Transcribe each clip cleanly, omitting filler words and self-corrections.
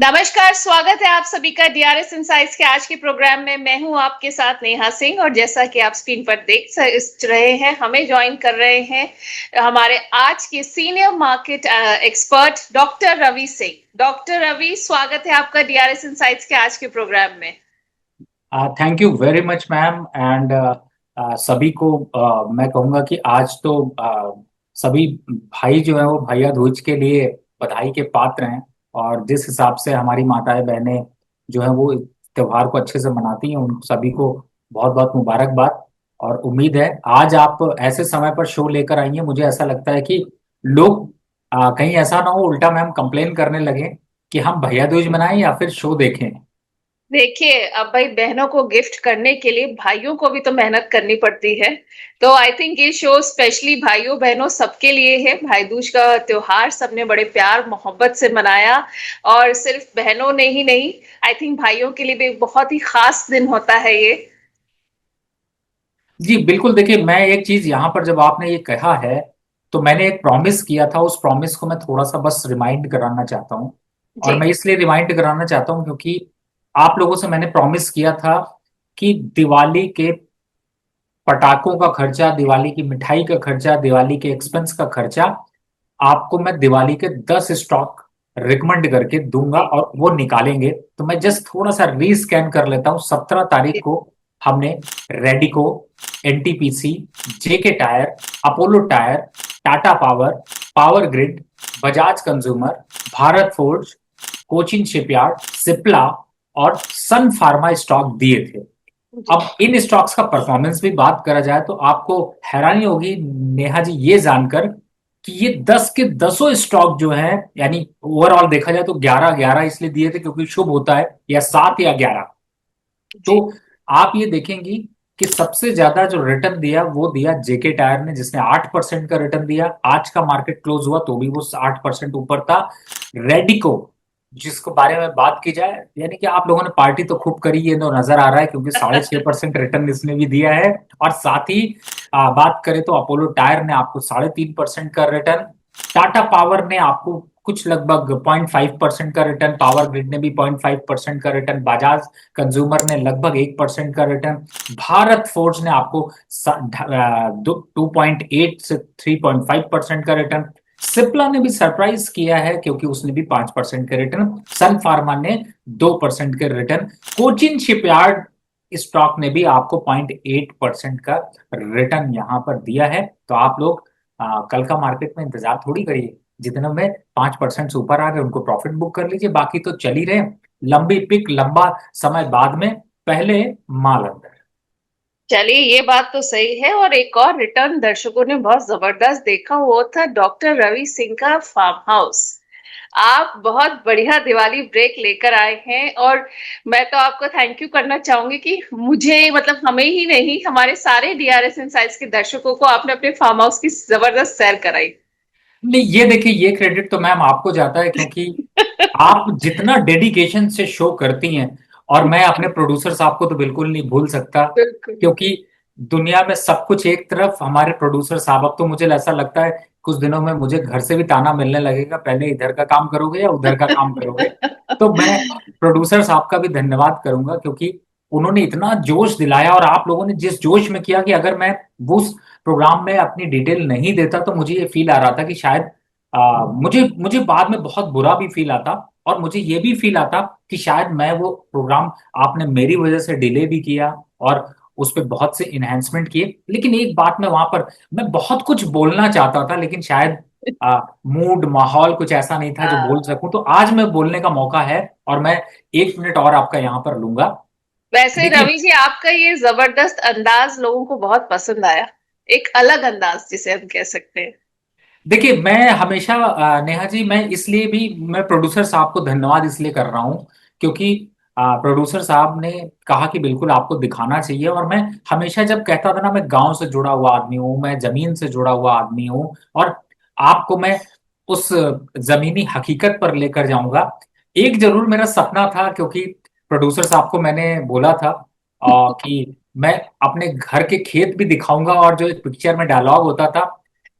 नमस्कार, स्वागत है आप सभी का डीआरएस इनसाइट्स के आज के प्रोग्राम में। मैं हूं आपके साथ नेहा सिंह और जैसा कि आप स्क्रीन पर देख रहे हैं, हमें ज्वाइन कर रहे हैं हमारे आज के senior market expert doctor Ravi Singh. Doctor Ravi, स्वागत है आपका डीआरएस इनसाइट्स के आज के प्रोग्राम में। Thank you very much ma'am and सभी को मैं कहूँगा कि आज तो सभी भाई जो है वो भैया दूज के लिए बधाई के पात्र हैं। और जिस हिसाब से हमारी माताएं बहनें जो है वो इस त्योहार को अच्छे से मनाती हैं, उन सभी को बहुत बहुत मुबारकबाद। और उम्मीद है आज आप ऐसे समय पर शो लेकर आई हैं, मुझे ऐसा लगता है कि लोग कहीं ऐसा ना हो उल्टा मैम कंप्लेन करने लगे कि हम भैया दूज मनाएं या फिर शो देखें। देखिए, अब भाई बहनों को गिफ्ट करने के लिए भाइयों को भी तो मेहनत करनी पड़ती है। तो आई थिंक ये शो स्पेशली भाइयों बहनों सबके लिए है। भाई दूज का त्योहार सबने बड़े प्यार मोहब्बत से मनाया, और सिर्फ बहनों ने ही नहीं, आई थिंक भाइयों के लिए भी एक बहुत ही खास दिन होता है ये। जी बिल्कुल, देखिए मैं एक चीज यहाँ पर जब आपने ये कहा है तो मैंने एक प्रॉमिस किया था, उस प्रॉमिस को मैं थोड़ा सा बस रिमाइंड कराना चाहता हूँ। जी। और मैं इसलिए रिमाइंड कराना चाहता हूँ क्योंकि आप लोगों से मैंने प्रॉमिस किया था कि दिवाली के पटाखों का खर्चा, दिवाली की मिठाई का खर्चा, दिवाली के एक्सपेंस का खर्चा आपको मैं दिवाली के 10 स्टॉक रिकमेंड करके दूंगा जी। और वो निकालेंगे। तो मैं जस्ट थोड़ा सा रीस्कैन कर लेता हूँ। 17 तारीख जी। को हमने Radico, NTPC, JK tyre, Apollo tyre, Tata power, power grid, Bajaj consumer, Bharat forge, Cochin shipyard, Cipla और सन फार्मा स्टॉक दिए थे। जी। अब इन स्टॉक्स का परफॉर्मेंस भी बात करा जाए तो आपको हैरानी होगी नेहा जी ये जानकर कि ये 10 के 10 स्टॉक जो है, यानी ओवरऑल देखा जाए तो 11-11 इसलिए दिए थे क्योंकि शुभ होता है, या 7 या 11। तो जी। आप ये देखेंगी कि सबसे ज्यादा जो रिटर्न दिया वो दिया जेके टायर ने, जिसने 8% का रिटर्न दिया। आज का मार्केट क्लोज हुआ तो भी वो 8% ऊपर था। रेडिको, जिसको बारे में बात की जाए, यानी कि आप लोगों ने पार्टी तो खूब करी है, तो नजर आ रहा है क्योंकि 6.5% रिटर्न इसने भी दिया है। और साथ ही बात करें तो अपोलो टायर ने आपको 3.5% का रिटर्न, टाटा पावर ने आपको कुछ लगभग 0.5% का रिटर्न, पावर ग्रिड ने भी 0.5% का रिटर्न, बजाज कंज्यूमर ने लगभग 1% का रिटर्न, भारत फोर्ज ने आपको 2.8 से 3.5% का रिटर्न, सिप्ला ने भी सरप्राइज किया है क्योंकि उसने भी 5% के रिटर्न, सन फार्मा ने 2% के रिटर्न, कोचिन शिपयार्ड स्टॉक ने भी आपको 0.8% का रिटर्न यहां पर दिया है। तो आप लोग कल का मार्केट में इंतजार थोड़ी करिए, जितने में 5% से ऊपर आ गए उनको प्रॉफिट बुक कर लीजिए, बाकी तो चल ही रहे। लंबी पिक लंबा समय बाद में, पहले माल अंदर। चलिए, ये बात तो सही है। और एक और रिटर्न दर्शकों ने बहुत जबरदस्त देखा, वो था डॉक्टर रवि सिंह का फार्म हाउस। आप बहुत बढ़िया दिवाली ब्रेक लेकर आए हैं, और मैं तो आपको थैंक यू करना चाहूंगी कि मुझे, मतलब हमें ही नहीं, हमारे सारे डीआरएस इनसाइट्स के दर्शकों को आपने अपने फार्म हाउस की जबरदस्त सैर कराई। नहीं, ये देखिए ये क्रेडिट तो मैम आपको जाता है क्योंकि आप जितना डेडिकेशन से शो करती हैं, और मैं अपने प्रोड्यूसर साहब को तो बिल्कुल नहीं भूल सकता बिल्कुल। क्योंकि दुनिया में सब कुछ एक तरफ, हमारे प्रोड्यूसर साहब, अब तो मुझे ऐसा लगता है कुछ दिनों में मुझे घर से भी ताना मिलने लगेगा, पहले इधर का काम करोगे या उधर का काम करोगे। तो मैं प्रोड्यूसर साहब का भी धन्यवाद करूंगा क्योंकि उन्होंने इतना जोश दिलाया, और आप लोगों ने जिस जोश में किया कि अगर मैं उस प्रोग्राम में अपनी डिटेल नहीं देता तो मुझे ये फील आ रहा था कि शायद मुझे मुझे बाद में बहुत बुरा भी फील आता, और मुझे ये भी फील आता कि शायद मैं वो प्रोग्राम आपने मेरी वजह से डिले भी किया और उस पर बहुत से इन्हेंसमेंट किए। लेकिन एक बात में वहां पर मैं बहुत कुछ बोलना चाहता था, लेकिन शायद मूड माहौल कुछ ऐसा नहीं था जो बोल सकूं। तो आज मैं बोलने का मौका है और मैं 1 मिनट और आपका यहाँ पर लूंगा। वैसे देखिए, रवि जी, आपका ये जबरदस्त अंदाज लोगों को बहुत पसंद आया। एक अलग अंदाज जिसे हम कह सकते हैं। देखिए मैं हमेशा नेहा जी, मैं इसलिए भी मैं प्रोड्यूसर साहब को धन्यवाद इसलिए कर रहा हूँ क्योंकि प्रोड्यूसर साहब ने कहा कि बिल्कुल आपको दिखाना चाहिए। और मैं हमेशा जब कहता था ना, मैं गांव से जुड़ा हुआ आदमी हूँ, मैं जमीन से जुड़ा हुआ आदमी हूँ, और आपको मैं उस जमीनी हकीकत पर लेकर जाऊंगा। एक जरूर मेरा सपना था क्योंकि प्रोड्यूसर साहब को मैंने बोला था कि मैं अपने घर के खेत भी दिखाऊंगा, और जो एक पिक्चर में डायलॉग होता था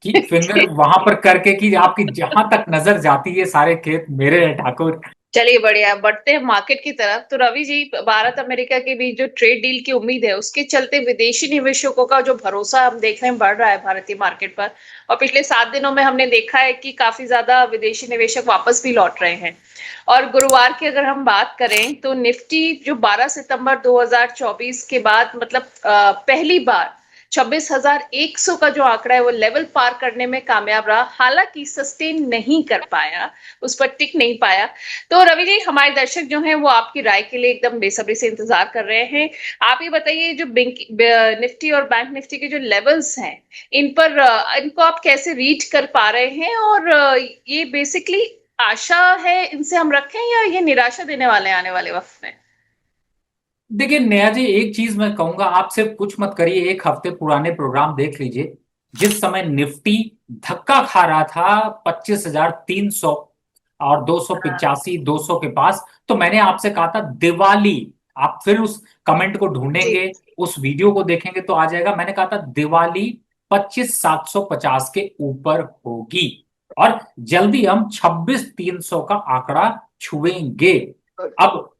कि फिंगर वहां पर करके कि आपकी जहां तक नजर जाती है सारे खेत मेरे हैं ठाकुर। चलिए बढ़िया, बढ़ते हैं मार्केट की तरफ। तो रवि जी, भारत अमेरिका के बीच जो ट्रेड डील की उम्मीद है, उसके चलते विदेशी निवेशकों का जो भरोसा हम देख रहे हैं बढ़ रहा है भारतीय मार्केट पर। और पिछले 7 दिनों में हमने देखा है कि काफी ज्यादा विदेशी निवेशक वापस भी लौट रहे हैं। और गुरुवार की अगर हम बात करें तो निफ्टी जो 12 सितंबर 2024 के बाद, मतलब पहली बार 26,100 का जो आंकड़ा है वो लेवल पार करने में कामयाब रहा, हालांकि सस्टेन नहीं कर पाया, उस पर टिक नहीं पाया। तो रवि जी, हमारे दर्शक जो हैं वो आपकी राय के लिए एकदम बेसब्री से इंतजार कर रहे हैं। आप ये बताइए, जो निफ्टी और बैंक निफ्टी के जो लेवल्स हैं, इन पर इनको आप कैसे रीड कर पा रहे हैं, और ये बेसिकली आशा है इनसे हम रखें, या ये निराशा देने वाले हैं आने वाले वक्त में? देखिए नेहा जी, एक चीज मैं कहूंगा, आप सिर्फ कुछ मत करिए, एक हफ्ते पुराने प्रोग्राम देख लीजिए। जिस समय निफ्टी धक्का खा रहा था 25,300 और 285 200 के पास, तो मैंने आपसे कहा था दिवाली, आप फिर उस कमेंट को जी। ढूंढेंगे, उस वीडियो को देखेंगे तो आ जाएगा। मैंने कहा था दिवाली 25,750 के ऊपर होगी, और जल्दी हम 26,300 का आंकड़ा छुएंगे। अब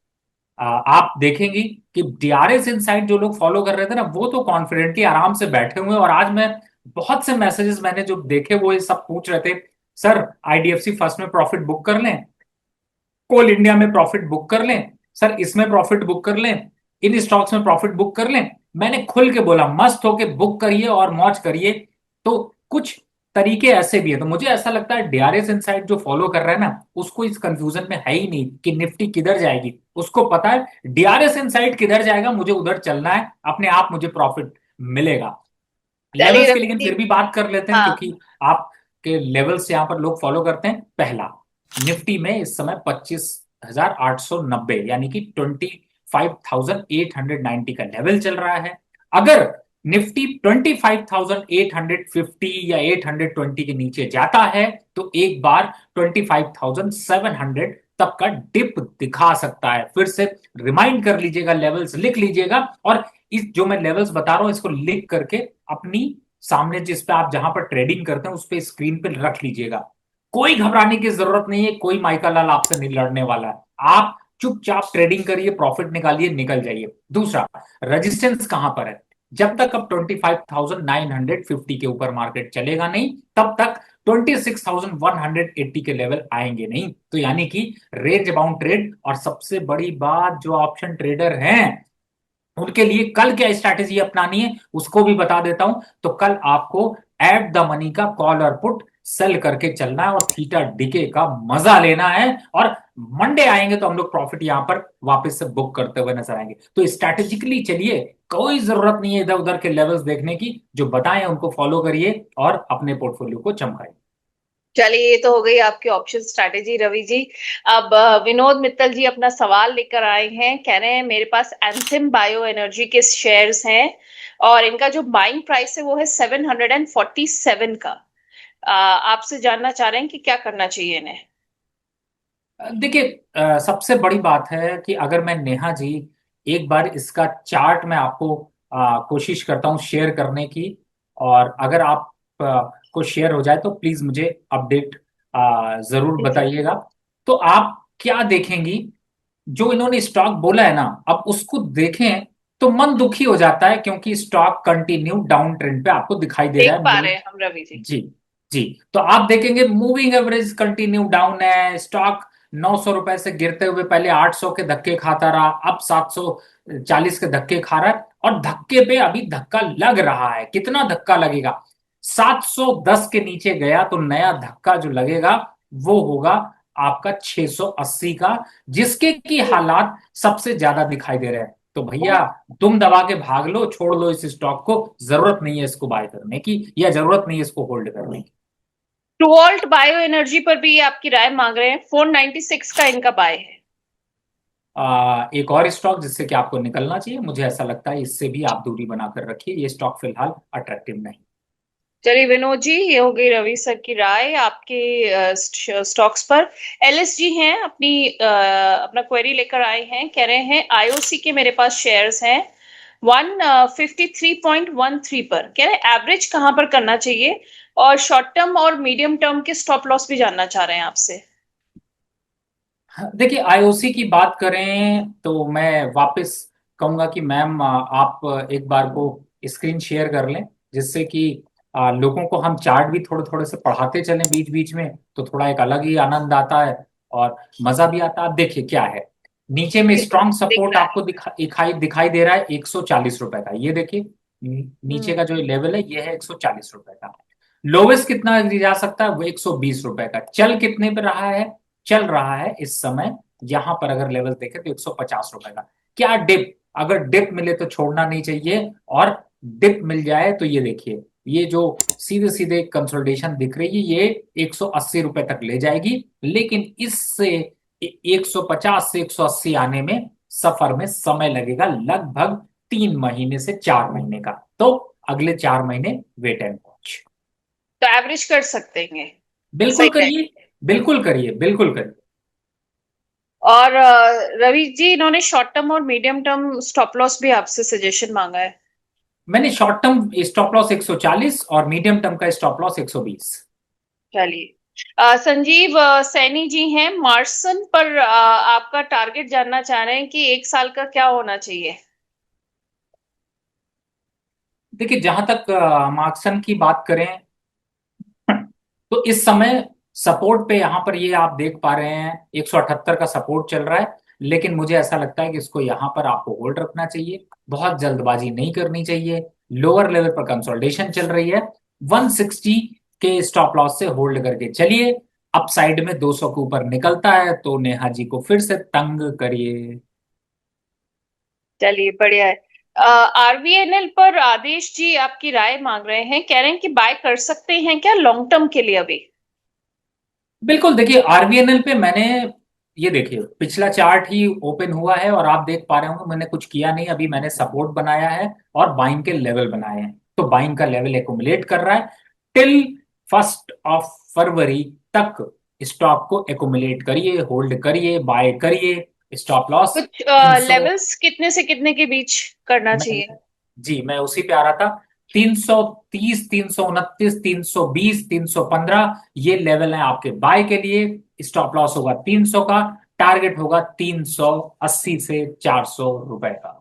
आप देखेंगी कि डीआरएस इनसाइट जो लोग फॉलो कर रहे थे ना, वो तो कॉन्फिडेंटली आराम से बैठे हुए हैं। और आज मैं बहुत से मैसेजेस मैंने जो देखे, वो ये सब पूछ रहे थे, सर आईडीएफसी फर्स्ट में प्रॉफिट बुक कर लें, कोल इंडिया में प्रॉफिट बुक कर लें, सर इसमें प्रॉफिट बुक कर लें, इन स्टॉक्स में प्रॉफिट बुक कर लें। मैंने खुल के बोला मस्त होके बुक करिए और मौज करिए। तो कुछ तरीके ऐसे भी है, तो मुझे ऐसा लगता है डीआरएस इनसाइट जो फॉलो कर रहा है ना, उसको इस कंफ्यूजन में है ही नहीं कि निफ्टी किधर जाएगी। उसको पता है डीआरएस इनसाइट किधर जाएगा, मुझे उधर चलना है, अपने आप मुझे प्रॉफिट मिलेगा। चलिए लेवल्स की रवि लेकिन जी। फिर भी बात कर लेते हैं, हाँ। क्योंकि आपके लेवल्स यहां पर लोग फॉलो करते हैं। पहला, निफ्टी में इस समय 25,890 यानी कि 25,890 का लेवल चल रहा है। अगर निफ्टी 25,850 या 820 के नीचे जाता है, तो एक बार 25,700 तक का डिप दिखा सकता है। फिर से रिमाइंड कर लीजिएगा, लेवल्स लिख लीजिएगा, और इस जो मैं लेवल्स बता रहा हूं इसको लिख करके अपनी सामने, जिस पे आप जहां पर ट्रेडिंग करते हैं उस पे स्क्रीन पे रख लीजिएगा। कोई घबराने की जरूरत नहीं है, कोई माइका लाल आपसे नहीं लड़ने वाला है। आप चुपचाप ट्रेडिंग करिए, प्रॉफिट निकालिए, निकल जाइए। दूसरा, रेजिस्टेंस कहां पर है? जब तक अब 25,950 के ऊपर मार्केट चलेगा नहीं, तब तक 26,180 के लेवल आएंगे नहीं। तो यानी कि रेंज बाउंड ट्रेड। और सबसे बड़ी बात, जो ऑप्शन ट्रेडर हैं उनके लिए कल क्या स्ट्रैटेजी अपनानी है उसको भी बता देता हूं। तो कल आपको एट द मनी का कॉल और पुट सेल करके चलना है, और थीटा डिके का मजा लेना है। और मंडे आएंगे तो हम लोग प्रॉफिट यहां पर वापस से बुक करते हुए नजर आएंगे। तो स्ट्रैटेजिकली चलिए, कोई जरूरत नहीं है इधर उधर के लेवल्स देखने की, जो बताएं उनको फॉलो करिए और अपने पोर्टफोलियो को चमकाइए। चलिए, ये तो हो गई आपकी ऑप्शन स्ट्रैटेजी रवि जी। अब विनोद मित्तल जी अपना सवाल लेकर आए हैं, कह रहे हैं मेरे पास एंथम बायो एनर्जी के शेयर्स हैं, और इनका जो बाइंग प्राइस है वो है 747 का। आपसे जानना चाह रहे हैं कि क्या करना चाहिए इन्हें। देखिए, सबसे बड़ी बात है कि अगर मैं, नेहा जी, एक बार इसका चार्ट मैं आपको कोशिश करता हूं शेयर करने की, और अगर आप को शेयर हो जाए तो प्लीज मुझे अपडेट जरूर जी जी। बताइएगा। तो आप क्या देखेंगी, जो इन्होंने स्टॉक बोला है ना, अब उसको देखें तो मन दुखी हो जाता है, क्योंकि स्टॉक कंटिन्यू डाउन ट्रेंड पे आपको दिखाई दे रहा देख है। पा रहे हैं हम रवि जी। जी जी। तो आप देखेंगे मूविंग एवरेज कंटिन्यू डाउन है, स्टॉक 900 रुपए से गिरते हुए पहले 800 के धक्के खाता रहा, अब 740 के धक्के खा रहा है। और धक्के पे अभी धक्का लग रहा है, कितना धक्का लगेगा? 710 के नीचे गया तो नया धक्का जो लगेगा वो होगा आपका 680 का, जिसके की जी। हालात सबसे ज्यादा दिखाई दे रहे हैं। तो भैया, तुम दबा के भाग लो, छोड़ लो इस स्टॉक को, जरूरत नहीं है इसको बाय करने की, या जरूरत नहीं है इसको होल्ड करने की। टूवॉल्ट बायो एनर्जी पर भी ये आपकी राय मांग रहे हैं, 496 का इनका बाय है। एक और स्टॉक जिससे कि आपको निकलना चाहिए, मुझे ऐसा लगता है इससे भी आप दूरी बनाकर रखिए, ये स्टॉक फिलहाल अट्रैक्टिव नहीं। चलिए विनोद जी, ये हो गई रवि सर की राय आपके स्टॉक्स पर। एलएसजी हैं, अपना क्वेरी लेकर आए हैं, कह रहे हैं आईओसी के मेरे पास शेयर्स हैं 153.13 पर, कह रहे हैं एवरेज कहां पर करना चाहिए, और शॉर्ट टर्म और मीडियम टर्म के स्टॉप लॉस भी जानना चाह रहे हैं आपसे। देखिए, आईओसी की बात करें तो मैं वापस कहूंगा कि मैम आप एक बार को स्क्रीन शेयर कर लें, जिससे कि लोगों को हम चार्ट भी थोड़े थोड़े से पढ़ाते चलें बीच बीच में, तो थोड़ा एक अलग ही आनंद आता है और मजा भी आता है। आप देखिए क्या है, नीचे में जी स्ट्रॉन्ग दिख सपोर्ट रहा है। आपको दिखाई दे रहा है 140 रुपए का। ये देखिए, नीचे हम्म। का जो लेवल है ये है 140 रुपए का। लोवेस्ट कितना जा सकता है, वो 120 रुपए का। चल कितने पे रहा है, चल रहा है इस समय यहां पर अगर लेवल देखें तो 150 रुपए का। क्या डिप, अगर डिप मिले तो छोड़ना नहीं चाहिए, और डिप मिल जाए तो ये देखिए, ये जो सीधे सीधे कंसोलिडेशन दिख रही है ये 180 रुपए तक ले जाएगी, लेकिन इससे 150 से 180 आने में सफर में समय लगेगा लगभग 3 महीने से 4 महीने का। तो अगले 4 महीने वेट एंड वॉच। तो एवरेज कर सकते हैं। बिल्कुल सही है। करिए, बिल्कुल करिए, बिल्कुल करिए। और रवि जी, इन्होंने शॉर्ट टर्म और मीडियम टर्म स्टॉप लॉस भी आपसे सजेशन मांगा है। मैंने शॉर्ट टर्म स्टॉप लॉस 140 और मीडियम टर्म का स्टॉप लॉस 120। चलिए। संजीव सैनी जी हैं मार्सन पर, आपका टारगेट जानना चाह रहे हैं कि 1 साल का क्या होना चाहिए। देखिए, जहां तक मार्क्सन की बात करें तो इस समय सपोर्ट पे यहां पर ये आप देख पा रहे हैं 178 का सपोर्ट चल रहा है, लेकिन मुझे ऐसा लगता है कि इसको यहां पर आपको होल्ड रखना चाहिए, बहुत जल्दबाजी नहीं करनी चाहिए। लोअर लेवल पर कंसोलिडेशन चल रही है, 160 के स्टॉप लॉस से होल्ड करके चलिए। अपसाइड में 200 के ऊपर निकलता है तो नेहा जी को फिर से तंग करिए। चलिए बढ़िया है। आरवीएनएल पर आदेश जी आपकी राय मांग रहे हैं, कह रहे हैं कि बाय कर सकते हैं क्या लॉन्ग टर्म के लिए अभी। बिल्कुल, देखिए आरवीएनएल पे मैंने, ये देखिए पिछला चार्ट ही ओपन हुआ है और आप देख पा रहे होंगे मैंने कुछ किया नहीं, अभी मैंने सपोर्ट बनाया है और बाइंग के लेवल बनाए हैं। तो बाइंग का लेवल एकुमुलेट कर रहा है टिल 1 फरवरी तक। स्टॉक को एकुमुलेट करिए, होल्ड करिए, बाय करिए। स्टॉप लॉस कुछ 300। लेवल्स कितने से कितने के बीच करना मैं चाहिए। जी मैं उसी पे आ रहा था। 330, 329, 320, 315 ये लेवल है आपके बाय के लिए। स्टॉप लॉस होगा 300 का, टारगेट होगा 380 से 400 रुपए का।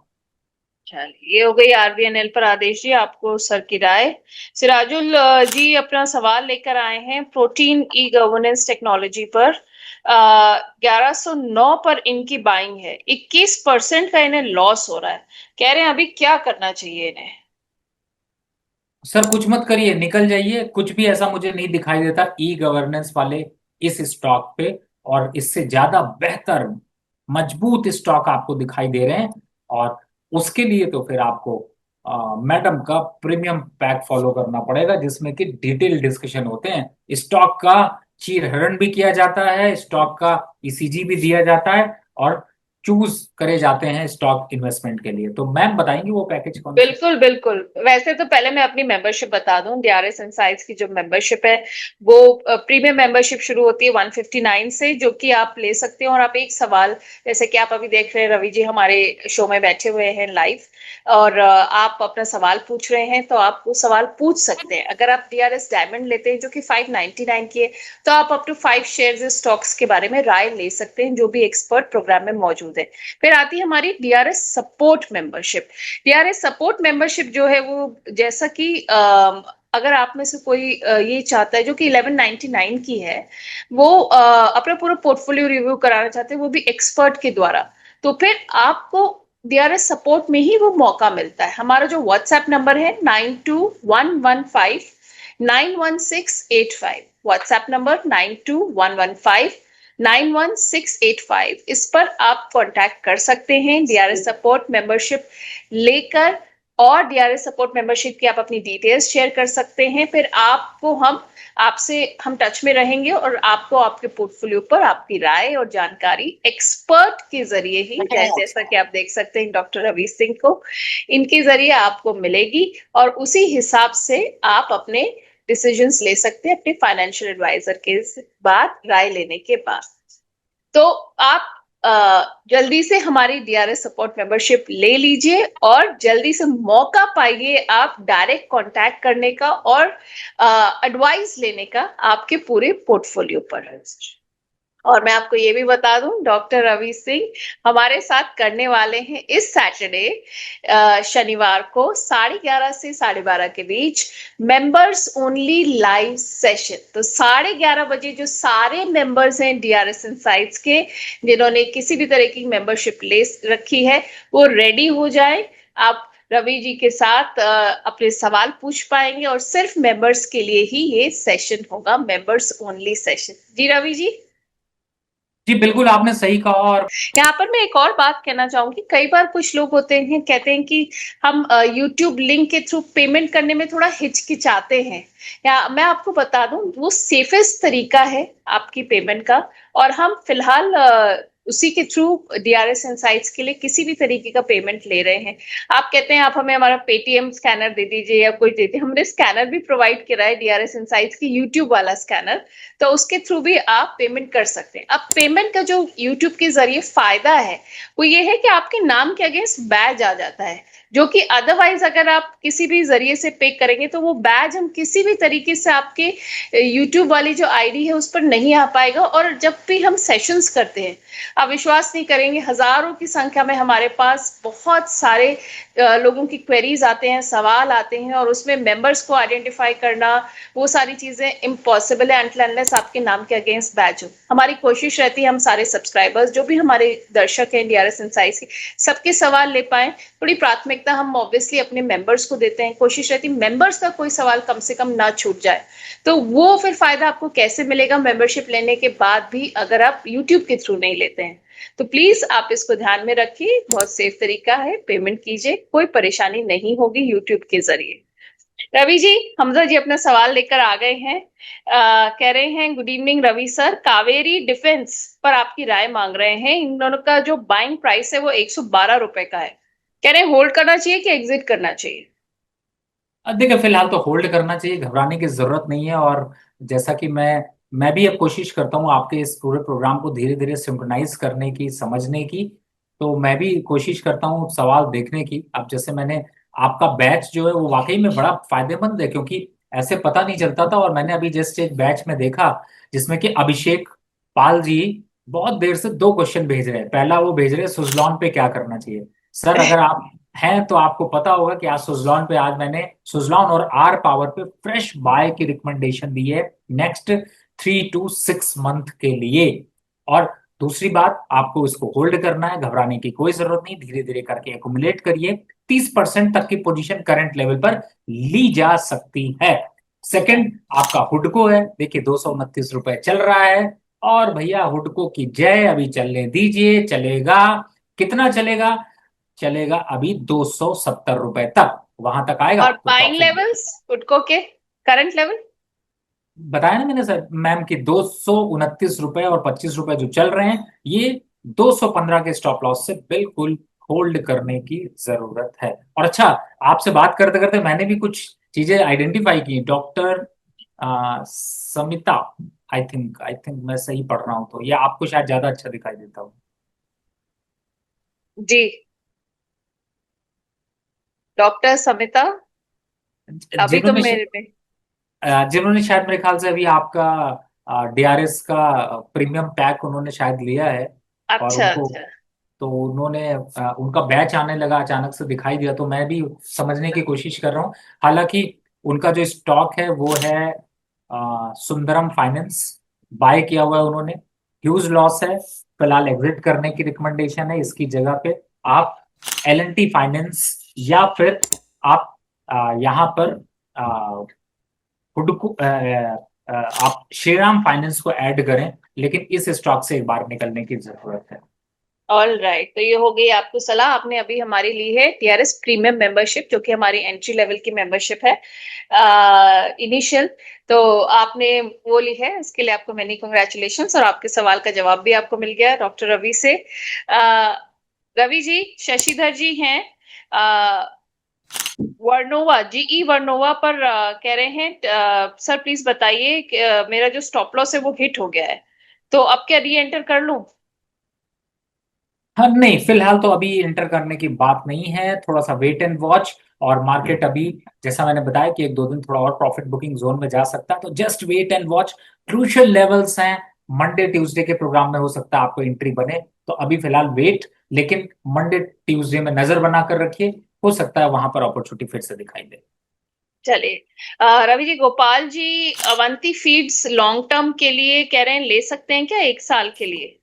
चलिए, ये हो गई आरबीएनएल पर आदेश जी, आपको सर की राय। सिराजुल जी अपना सवाल लेकर आए हैं प्रोटीन ई गवर्नेंस टेक्नोलॉजी पर। 1109 पर इनकी बाइंग है, 21% का इन्हें लॉस हो रहा है। कह रहे हैं अभी क्या करना चाहिए इन्हें। सर कुछ मत करिए, निकल जाइए, कुछ भी ऐसा मुझे नहीं दिखाई देता ई गवर्नेंस वाले इस स्टॉक पे। और इससे ज्यादा बेहतर मजबूत स्टॉक आपको दिखाई दे रहे हैं, और उसके लिए तो फिर आपको मैडम का प्रीमियम पैक फॉलो करना पड़ेगा, जिसमें कि डिटेल डिस्कशन होते हैं, स्टॉक का चीरहरण भी किया जाता है, स्टॉक का ईसीजी भी दिया जाता है, और चूज करे जाते हैं स्टॉक इन्वेस्टमेंट के लिए। तो मैम बताएंगे वो पैकेज कौन से। बिल्कुल बिल्कुल। वैसे तो पहले मैं अपनी मेंबरशिप बता दूं, डीआरएस इनसाइट्स की जो मेंबरशिप है वो प्रीमियम मेंबरशिप शुरू होती है 159 से, जो कि आप ले सकते हैं। और आप एक सवाल, जैसे कि आप अभी देख रहे हैं रवि जी हमारे शो में बैठे हुए हैं लाइव, और आप अपना सवाल पूछ रहे हैं, तो आप वो सवाल पूछ सकते हैं। अगर आप डीआरएस डायमंड लेते हैं जो कि 599 की है, तो आप अप टू 5 शेयर्स स्टॉक्स के बारे में राय ले सकते हैं, जो भी एक्सपर्ट प्रोग्राम में मौजूद है। फिर आती है हमारी DRS support membership. DRS support membership जो है वो, जैसा कि अगर आप में से कोई ये चाहता है, जो कि 1199 की है, वो अपना पूरा पोर्टफोलियो रिव्यू कराना चाहते हैं, वो भी एक्सपर्ट के द्वारा, तो फिर आपको डीआरएस सपोर्ट में ही वो मौका मिलता है। हमारा जो व्हाट्सएप नंबर है 9211591685, व्हाट्सएप नंबर 9211591685, इस पर आप कांटेक्ट कर सकते हैं डीआरएस सपोर्ट मेंबरशिप लेकर। और डीआरएस सपोर्ट मेंबरशिप की आप अपनी डिटेल्स शेयर कर सकते हैं। फिर आपको हम टच में रहेंगे, और आपको आपके पोर्टफोलियो पर आपकी राय और जानकारी एक्सपर्ट के जरिए ही, जैसा कि आप देख सकते हैं डॉक्टर रवि सिंह को, इनके जरिए आपको मिलेगी। और उसी हिसाब से आप अपने डिसीजंस ले सकते हैं, अपने फाइनेंशियल एडवाइजर के बाद, राय लेने के बाद। तो आप जल्दी से हमारी डीआरएस सपोर्ट मेंबरशिप ले लीजिए, और जल्दी से मौका पाइए आप डायरेक्ट कांटेक्ट करने का और एडवाइस लेने का आपके पूरे पोर्टफोलियो पर। और मैं आपको ये भी बता दूं, डॉक्टर रवि सिंह हमारे साथ करने वाले हैं इस सैटरडे, शनिवार को 11:30 से 12:30 के बीच मेंबर्स ओनली लाइव सेशन। तो 11:30 बजे जो सारे मेंबर्स हैं डीआरएस इनसाइट्स के, जिन्होंने किसी भी तरह की मेंबरशिप ले रखी है, वो रेडी हो जाए। आप रवि जी के साथ अपने सवाल पूछ पाएंगे, और सिर्फ मेंबर्स के लिए ही ये सेशन होगा, मेंबर्स ओनली सेशन। जी रवि जी। जी बिल्कुल, आपने सही कहा। और यहाँ पर मैं एक और बात कहना चाहूंगी, कई बार कुछ लोग होते हैं कहते हैं कि हम यूट्यूब लिंक के थ्रू पेमेंट करने में थोड़ा हिचकिचाते हैं। या मैं आपको बता दूं, वो सेफेस्ट तरीका है आपकी पेमेंट का। और हम फिलहाल उसी के थ्रू डीआरएस इनसाइट्स के लिए किसी भी तरीके का पेमेंट ले रहे हैं। आप कहते हैं आप हमें हमारा पेटीएम स्कैनर दे दीजिए या कोई दे दीजिए, हमने स्कैनर भी प्रोवाइड किया है, डीआरएस इनसाइट्स की यूट्यूब वाला स्कैनर। तो उसके थ्रू भी आप पेमेंट कर सकते हैं। अब पेमेंट का जो यूट्यूब के जरिए फायदा है, वो ये है कि आपके नाम के अगेंस्ट बैज आ जाता है, जो कि अदरवाइज अगर आप किसी भी जरिए से पे करेंगे तो वो बैज हम किसी भी तरीके से आपके यूट्यूब वाली जो आईडी है उस पर नहीं आ पाएगा। और जब भी हम सेशंस करते हैं, आप विश्वास नहीं करेंगे, हजारों की संख्या में हमारे पास बहुत सारे लोगों की क्वेरीज आते हैं, सवाल आते हैं, और उसमें मेंबर्स को आइडेंटिफाई करना, वो सारी चीजें इम्पॉसिबल है अनटिल अनलेस आपके नाम के अगेंस्ट बैच हो। हमारी कोशिश रहती है हम सारे सब्सक्राइबर्स, जो भी हमारे दर्शक हैं डीआरएस इनसाइट्स के, सबके सवाल ले पाए। थोड़ी प्राथमिकता हम ऑब्वियसली अपने मेंबर्स को देते हैं, कोशिश रहती है मेंबर्स का कोई सवाल कम से कम ना छूट जाए। तो वो फिर फायदा आपको कैसे मिलेगा मेंबरशिप लेने के बाद भी, अगर आप यूट्यूब के थ्रू नहीं लेते हैं। तो प्लीज आप इसको ध्यान में रखिए, बहुत सेफ तरीका है, पेमेंट कीजिए, कोई परेशानी नहीं होगी यूट्यूब के जरिए। रवि जी, हमजा जी अपना सवाल लेकर आ गए हैं। कह रहे हैं, good evening Ravi sir, Kaveri Defence पर आपकी राय मांग रहे हैं। इन दोनों का जो बाइंग प्राइस है वो 112 रुपए का है। कह रहे हैं होल्ड करना चाहिए कि एग्जिट करना चाहिए। देखिए, फिलहाल तो होल्ड करना चाहिए, घबराने की जरूरत नहीं है। और जैसा कि मैं भी अब कोशिश करता हूँ आपके इस पूरे प्रोग्राम को धीरे धीरे सिंक्रोनाइज करने की, समझने की। तो मैं भी कोशिश करता हूँ सवाल देखने की। अब जैसे मैंने आपका बैच जो है वो वाकई में बड़ा फायदेमंद है, क्योंकि ऐसे पता नहीं चलता था। और मैंने अभी जस्ट एक बैच में देखा जिसमें कि अभिषेक पाल जी बहुत देर से दो क्वेश्चन भेज रहे हैं। पहला वो भेज रहे हैं, सुजलॉन पे क्या करना चाहिए। सर, अगर आप हैं तो आपको पता होगा कि आज सुजलॉन पे, आज मैंने सुजलॉन और आर पावर पे फ्रेश बाय की रिकमेंडेशन दी है नेक्स्ट 3 to 6 मंथ के लिए। और दूसरी बात, आपको इसको होल्ड करना है, घबराने की कोई जरूरत नहीं, धीरे धीरे करके एक्युमुलेट करिए। 30% तक की पोजीशन करंट लेवल पर ली जा सकती है। सेकंड, आपका हुडको है, देखिए 229 रुपए चल रहा है। और भैया हुडको की जय, अभी चलने दीजिए, चलेगा। कितना चलेगा? चलेगा अभी 270 रुपए तक, वहां तक आएगा और तो बाइंग प्रॉफिट। लेवल्स फुटको के करंट लेवल। बताया ना मैंने सर मैम की 229 रुपए और 25 रुपए जो चल रहे हैं, ये 215 के स्टॉप लॉस से बिल्कुल होल्ड करने की जरूरत है। और अच्छा, आपसे बात करते करते मैंने भी कुछ चीजें आइडेंटिफाई की। डॉक्टर समिता, आई थिंक मैं सही पढ़ रहा हूँ, तो ये आपको शायद ज्यादा अच्छा दिखाई देता हूँ। जी, डॉक्टर समिता। अभी तो जिन्होंने मेरे में। जिन्होंने शायद मेरे ख्याल से अभी आपका डीआरएस का प्रीमियम पैक उन्होंने शायद लिया है। और अच्छा उनको, अच्छा। तो उन्होंने उनका बैच आने लगा, अचानक से दिखाई दिया, तो मैं भी समझने की कोशिश कर रहा हूँ। हालांकि उनका जो स्टॉक है वो है सुंदरम फाइनेंस, बाय किया हुआ है उन्होंने, ह्यूज लॉस है, फिलहाल एग्जिट करने की रिकमेंडेशन है। इसकी जगह पे आप L&T फाइनेंस, या फिर आप यहाँ पर हुडको आप श्रीराम फाइनेंस को ऐड करें, लेकिन इस स्टॉक से एक बार निकलने की जरूरत है। ऑल राइट, तो ये हो गई आपको सलाह। आपने अभी हमारी ली है टीआरएस प्रीमियम मेंबरशिप, जो कि हमारी एंट्री लेवल की मेंबरशिप है, इनिशियल। तो आपने वो ली है, इसके लिए आपको मेनी कॉन्ग्रेचुलेशंस। और आपके सवाल का जवाब भी आपको मिल गया डॉक्टर रवि से। रवि जी, शशिधर जी हैं वर्नोवा, जीई वर्नोवा पर कह रहे हैं, सर प्लीज बताइए कि, मेरा जो स्टॉप लॉस है वो हिट हो गया है, तो अब क्या री एंटर कर लूं। हाँ नहीं, फिलहाल तो अभी एंटर करने की बात नहीं है, थोड़ा सा वेट एंड वॉच। और मार्केट अभी, जैसा मैंने बताया कि एक दो दिन थोड़ा और प्रॉफिट बुकिंग जोन में जा सकता है, तो just wait and watch. Crucial levels हैं मंडे ट्यूसडे के प्रोग्राम में हो सकता है आपको एंट्री बने। तो अभी फिलहाल वेट, लेकिन मंडे ट्यूसडे में नजर बनाकर रखिए, हो सकता है वहां पर अपॉर्चुनिटी फिर से दिखाई दे। चलिए, Ravi ji, Gopal ji Avanti feeds long term के लिए कह रहे हैं, ले सकते हैं क्या 1 साल के लिए?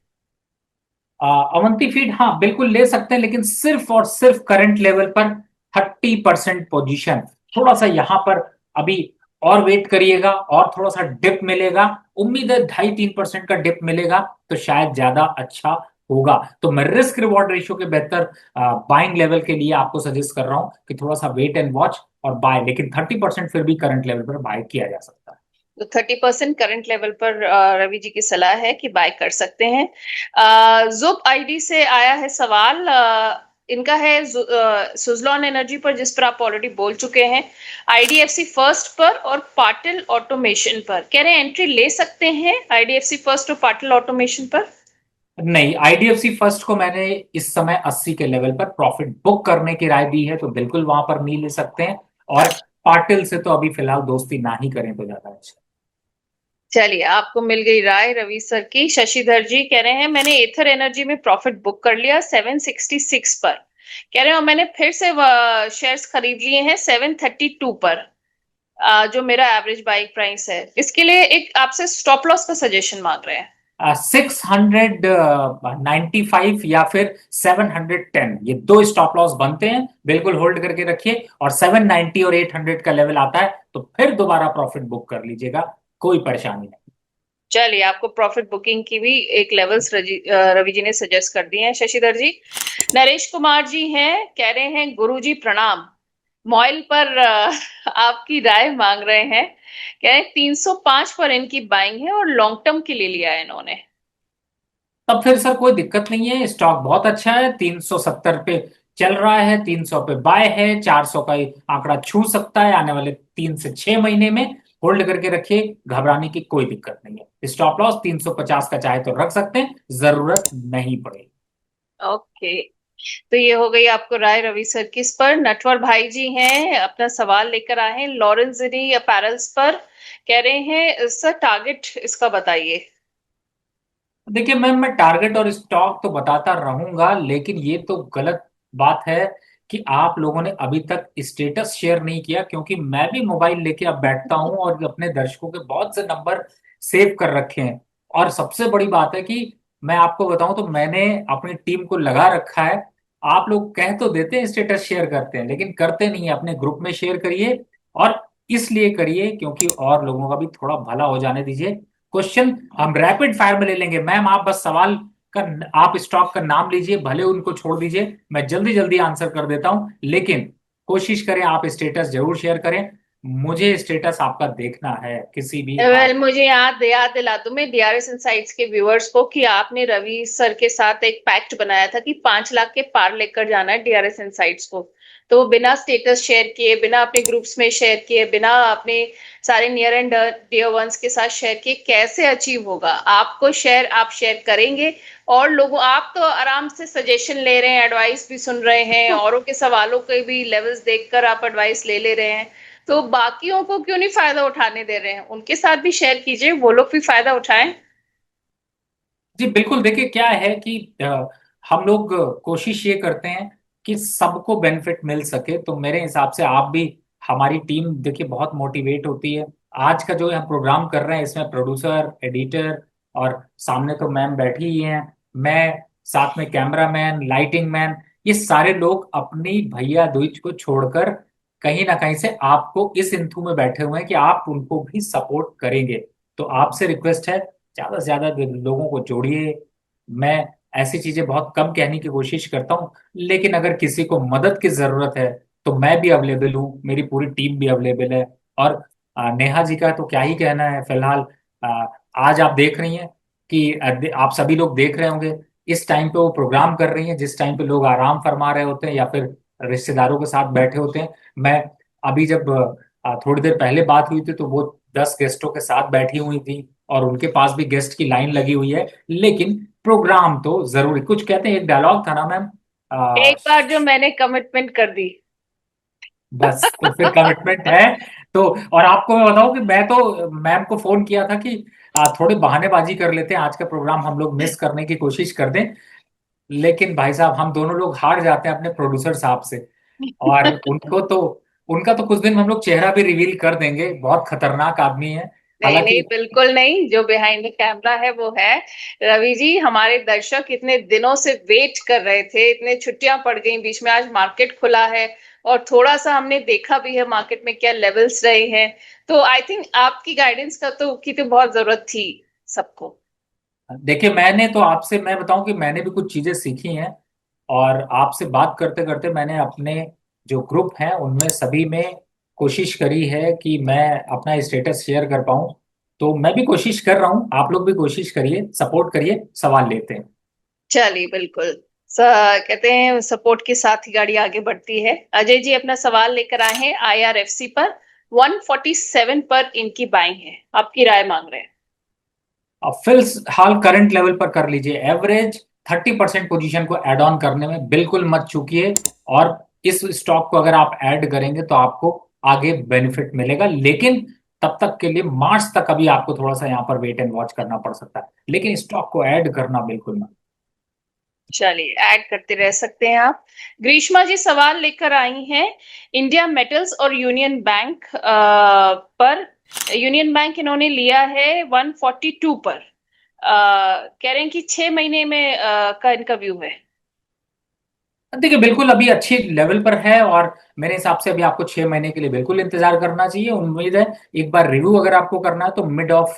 अवंती फीड हाँ बिल्कुल ले सकते हैं, लेकिन सिर्फ और सिर्फ करंट लेवल पर 30% पोजीशन। थोड़ा सा यहां पर अभी और वेट करिएगा, और थोड़ा सा डिप मिलेगा। उम्मीद है 2.5-3% का डिप मिलेगा, तो शायद ज्यादा अच्छा होगा। तो मैं रिस्क रिवॉर्ड रेशियो के बेहतर बाइंग लेवल के लिए आपको सजेस्ट कर रहा हूं कि थोड़ा सा वेट एंड वॉच और बाय, लेकिन 30% फिर भी करंट लेवल पर बाय किया जा सकता है। तो 30% करंट लेवल पर रवि जी की सलाह है कि बाय कर सकते हैं। जुब आईडी से आया है सवाल, इनका है सुजलॉन एनर्जी पर, जिस पर आप ऑलरेडी बोल चुके हैं। आईडीएफसी फर्स्ट पर और पाटिल ऑटोमेशन पर कह रहे हैं एंट्री ले सकते हैं, आईडीएफसी फर्स्ट और पाटिल ऑटोमेशन पर। नहीं, आईडीएफसी फर्स्ट को मैंने इस समय 80 के लेवल पर प्रॉफिट बुक करने की राय दी है, तो बिल्कुल वहां पर नहीं ले सकते हैं। और पाटिल से तो अभी फिलहाल दोस्ती ना ही करें तो ज्यादा अच्छा। चलिए, आपको मिल गई राय रवि सर की। शशिधर जी कह रहे हैं मैंने एथर एनर्जी में प्रॉफिट बुक कर लिया 766 पर, कह रहे हैं, और मैंने फिर से शेयर्स खरीद लिए हैं 732 पर, जो मेरा एवरेज बाइंग प्राइस है। इसके लिए एक आपसे स्टॉप लॉस का सजेशन मांग रहे हैं। 695 या फिर 710, ये दो स्टॉप लॉस बनते हैं, बिल्कुल होल्ड करके रखिए। और 790 और 800 का लेवल आता है तो फिर दोबारा प्रॉफिट बुक कर लीजिएगा, कोई परेशानी नहीं। चलिए, आपको प्रॉफिट बुकिंग की भी एक लेवल्स रवि जी ने सजेस्ट कर दिए हैं। शशिधर जी, नरेश कुमार जी हैं, कह रहे हैं गुरुजी प्रणाम, मॉइल पर आपकी राय मांग रहे हैं। कह रहे हैं 305 पर इनकी बाइंग है और लॉन्ग टर्म के लिए लिया है इन्होंने। तब फिर सर कोई दिक्कत नहीं है, स्टॉक बहुत अच्छा है, 370 पे चल रहा है, 300 पे बाय है, 400 का आंकड़ा छू सकता है आने वाले 3 से 6 महीने में। होल्ड करके रखिए, घबराने की कोई दिक्कत नहीं है। स्टॉप लॉस 350 का चाहे तो रख सकते हैं, जरूरत नहीं पड़ेगी। ओके, तो ये हो गई आपको राय रवि सर की। इस पर नटवर भाई जी हैं, अपना सवाल लेकर आए हैं लॉरेंजरी अपैरल्स पर, कह रहे हैं सर टारगेट इसका बताइए। देखिए मैम, मैं टारगेट और स्टॉक तो बताता रहूंगा, लेकिन ये तो गलत बात है कि आप लोगों ने अभी तक स्टेटस शेयर नहीं किया, क्योंकि मैं भी मोबाइल लेके अब बैठता हूं और अपने दर्शकों के बहुत से नंबर सेव कर रखे हैं। और सबसे बड़ी बात है कि मैं आपको बताऊं तो मैंने अपनी टीम को लगा रखा है। आप लोग कह तो देते हैं स्टेटस शेयर करते हैं, लेकिन करते नहीं है। अपने ग्रुप में शेयर करिए, और इसलिए करिए क्योंकि और लोगों का भी थोड़ा भला हो जाने दीजिए। क्वेश्चन हम रैपिड फायर में ले लेंगे मैम, आप बस सवाल का, आप स्टॉक का नाम लीजिए, भले उनको छोड़ दीजिए, मैं जल्दी जल्दी आंसर कर देता हूं। लेकिन कोशिश करें आप स्टेटस जरूर शेयर करें, मुझे स्टेटस आपका देखना है किसी भी हाल। वेल, मुझे याद याद दिला दूं मैं डीआरएस इनसाइट्स के व्यूअर्स को कि आपने रवि सर के साथ एक पैक्ट बनाया था कि 5 लाख के पार लेकर जाना है डीआरएस इनसाइट्स को। तो वो बिना स्टेटस शेयर किए, बिना अपने ग्रुप्स में शेयर किए, बिना अपने सारे नियर एंड डियर वंस के साथ शेयर किए कैसे अचीव होगा? आपको शेयर, आप शेयर करेंगे और लोगों, आप तो आराम से सजेशन ले रहे हैं, एडवाइस भी सुन रहे हैं, औरों के सवालों के भी लेवल्स देखकर आप एडवाइस ले ले रहे हैं, तो बाकियों को क्यों नहीं फायदा उठाने दे रहे हैं? उनके साथ भी शेयर कीजिए, वो लोग भी फायदा उठाएं। जी बिल्कुल, देखिए क्या है कि हम लोग कोशिश ये करते हैं कि सबको बेनिफिट मिल सके। तो मेरे हिसाब से आप भी, हमारी टीम देखिए बहुत मोटिवेट होती है। आज का जो हम प्रोग्राम कर रहे हैं इसमें प्रोड्यूसर, एडिटर और सामने तो मैम बैठी ही हैं, मैं, साथ में कैमरामैन, लाइटिंग मैन, ये सारे लोग अपनी भैया दूज को छोड़कर कहीं ना कहीं से आपको इस इंथू में बैठे हुए हैं कि आप उनको भी सपोर्ट करेंगे। तो आपसे रिक्वेस्ट है, ज्यादा से ज्यादा लोगों को जोड़िए। मैं ऐसी चीजें बहुत कम कहने की कोशिश करता हूँ, लेकिन अगर किसी को मदद की जरूरत है तो मैं भी अवेलेबल हूँ, मेरी पूरी टीम भी अवेलेबल है। और नेहा जी का तो क्या ही कहना है फिलहाल। आ, आज आप देख रही हैं कि आप सभी लोग देख रहे होंगे, इस टाइम पे वो प्रोग्राम कर रही हैं जिस टाइम पे लोग आराम फरमा रहे होते हैं या फिर रिश्तेदारों के साथ बैठे होते हैं। मैं अभी जब थोड़ी देर पहले बात हुई थी तो वो 10 गेस्टों के साथ बैठी हुई थी, और उनके पास भी गेस्ट की लाइन लगी हुई है। लेकिन प्रोग्राम तो जरूरी, कुछ कहते हैं, एक डायलॉग था ना मैम। एक बार जो मैंने कमिटमेंट कर दी। बस तो फिर कमिटमेंट है। तो और आपको मैं बताऊं कि मैं तो मैम को फोन किया था कि थोड़े बहानेबाजी कर लेते हैं, आज का प्रोग्राम हम लोग मिस करने की कोशिश कर दें। लेकिन भाई साहब हम दोनों लोग हार जाते हैं अपने प्रोड्यूसर साहब से। और उनका तो कुछ दिन हम लोग चेहरा भी रिवील कर देंगे, बहुत खतरनाक आदमी है। नहीं नहीं, हालांकि बिल्कुल नहीं, जो बिहाइंड द कैमरा है वो है। रवि जी, हमारे दर्शक इतने दिनों से वेट कर रहे थे, इतने छुट्टियां पड़ गई बीच में, आज मार्केट खुला है और थोड़ा सा हमने देखा भी है मार्केट में क्या लेवल्स रहे हैं। तो आई थिंक आपकी गाइडेंस का तो बहुत जरूरत थी सबको। देखिए, मैंने तो आपसे मैं बताऊं कि मैंने भी कुछ चीजें सीखी हैं। और आपसे बात करते करते मैंने अपने जो ग्रुप हैं उनमें सभी में कोशिश करी है कि मैं अपना स्टेटस शेयर कर पाऊं। तो मैं भी कोशिश कर रहा हूं, आप लोग भी कोशिश करिए, सपोर्ट करिए, सवाल लेते हैं। चलिए बिल्कुल। कहते हैं सपोर्ट के साथ ही गाड़ी आगे बढ़ती है। अजय जी अपना सवाल लेकर आए हैं आईआरएफसी पर। 147 पर इनकी बाइंग है, आपकी राय मांग रहे हैं। अब फिलहाल करंट लेवल पर कर लीजिए एवरेज। 30% पोजीशन को ऐड ऑन करने में बिल्कुल मत चूकिए। और इस स्टॉक को अगर आप ऐड करेंगे तो आपको आगे बेनिफिट मिलेगा, लेकिन तब तक के लिए मार्च तक अभी आपको थोड़ा सा यहाँ पर वेट एंड वॉच करना पड़ सकता है, लेकिन स्टॉक को ऐड करना बिल्कुल मत। चलिए, ऐड करते रह सकते हैं आप। ग्रीष्मा जी सवाल लेकर आई हैं इंडिया मेटल्स और यूनियन बैंक पर। यूनियन बैंक इन्होंने लिया है 142 पर। कह रहे हैं कि 6 महीने में का इनका व्यू है। देखिए, बिल्कुल अभी अच्छी लेवल पर है और मेरे हिसाब से अभी आपको 6 महीने के लिए बिल्कुल इंतजार करना चाहिए। उम्मीद है एक बार रिव्यू अगर आपको करना है तो मिड ऑफ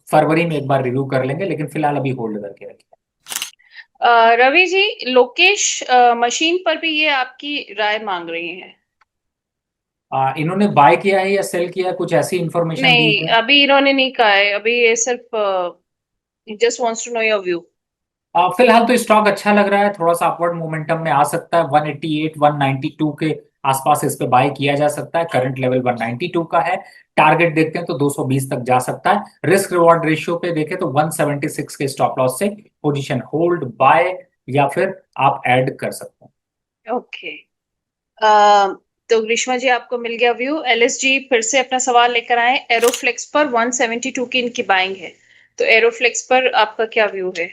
फरवरी में एक बार रिव्यू कर लेंगे, लेकिन फिलहाल अभी होल्ड करके रखिए। रवि जी, लोकेश मशीन पर भी ये आपकी राय मांग रही हैं। इन्होंने बाय किया है या सेल किया है, कुछ ऐसी इंफॉर्मेशन दी नहीं, है? अभी इन्होंने नहीं कहा है, अभी ये सिर्फ just wants to know your view. फिलहाल तो स्टॉक अच्छा लग रहा है, थोड़ा सा अपवर्ड मोमेंटम में आ सकता है। 188 192 के आसपास इस पे बाय किया जा सकता है। करंट लेवल 192 का है। टारगेट देखते हैं तो 220 तक जा सकता है। रिस्क रिवॉर्ड रेशियो पे देखें तो 176 के स्टॉप लॉस से पोजीशन होल्ड बाय या फिर आप ऐड कर सकते हैं। ओके। तो ग्रीष्मा जी आपको मिल गया व्यू। एलएसजी फिर से अपना सवाल लेकर आए एरोफ्लेक्स पर। 172 की इनकी बाइंग है, तो एरोफ्लेक्स पर आपका क्या व्यू है।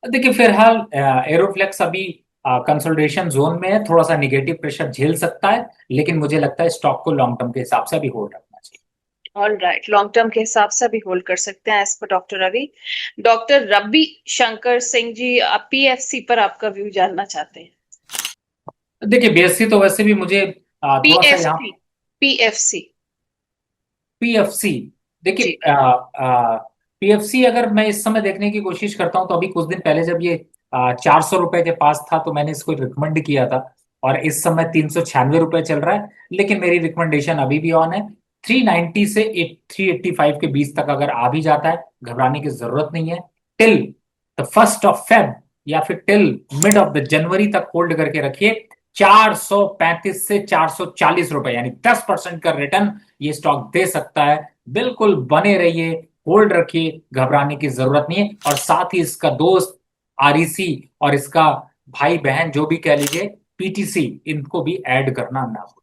देखिए, फिलहाल एरोफ्लेक्स अभी कंसोलिडेशन जोन में है, थोड़ा सा निगेटिव प्रेशर झेल सकता है, लेकिन मुझे लगता है स्टॉक को लॉन्ग टर्म के हिसाब से अभी होल्ड रखना चाहिए। ऑल राइट, लॉन्ग टर्म के हिसाब से भी होल्ड कर सकते हैं एज पर डॉक्टर रवि। डॉक्टर रवि शंकर सिंह जी, आप पीएफसी पर आपका व्यू जानना चाहते हैं। देखिए, बीएससी तो वैसे भी मुझे थोड़ा सा यहाँ पीएफसी, पीएफसी। पीएफसी। जी। देखिए, पीएफसी अगर मैं इस समय देखने की कोशिश करता हूं तो अभी कुछ दिन पहले जब ये 400 रुपए के पास था तो मैंने इसको रिकमेंड किया था। और इस समय 396 रुपए चल रहा है, लेकिन मेरी रिकमेंडेशन अभी भी ऑन है। 390 से 385 के बीच तक अगर आ भी जाता है, घबराने की जरूरत नहीं है। टिल द 1 ऑफ फेब या फिर till mid of the January तक होल्ड करके रखिए। 435 से 440 रुपए यानी 10% का रिटर्न ये स्टॉक दे सकता है। बिल्कुल बने रहिए, होल्ड रखिए, घबराने की जरूरत नहीं है। और साथ ही इसका दोस्त आरईसी और इसका भाई बहन जो भी कह लीजिए पीटीसी, इनको भी ऐड करना ना भूलें।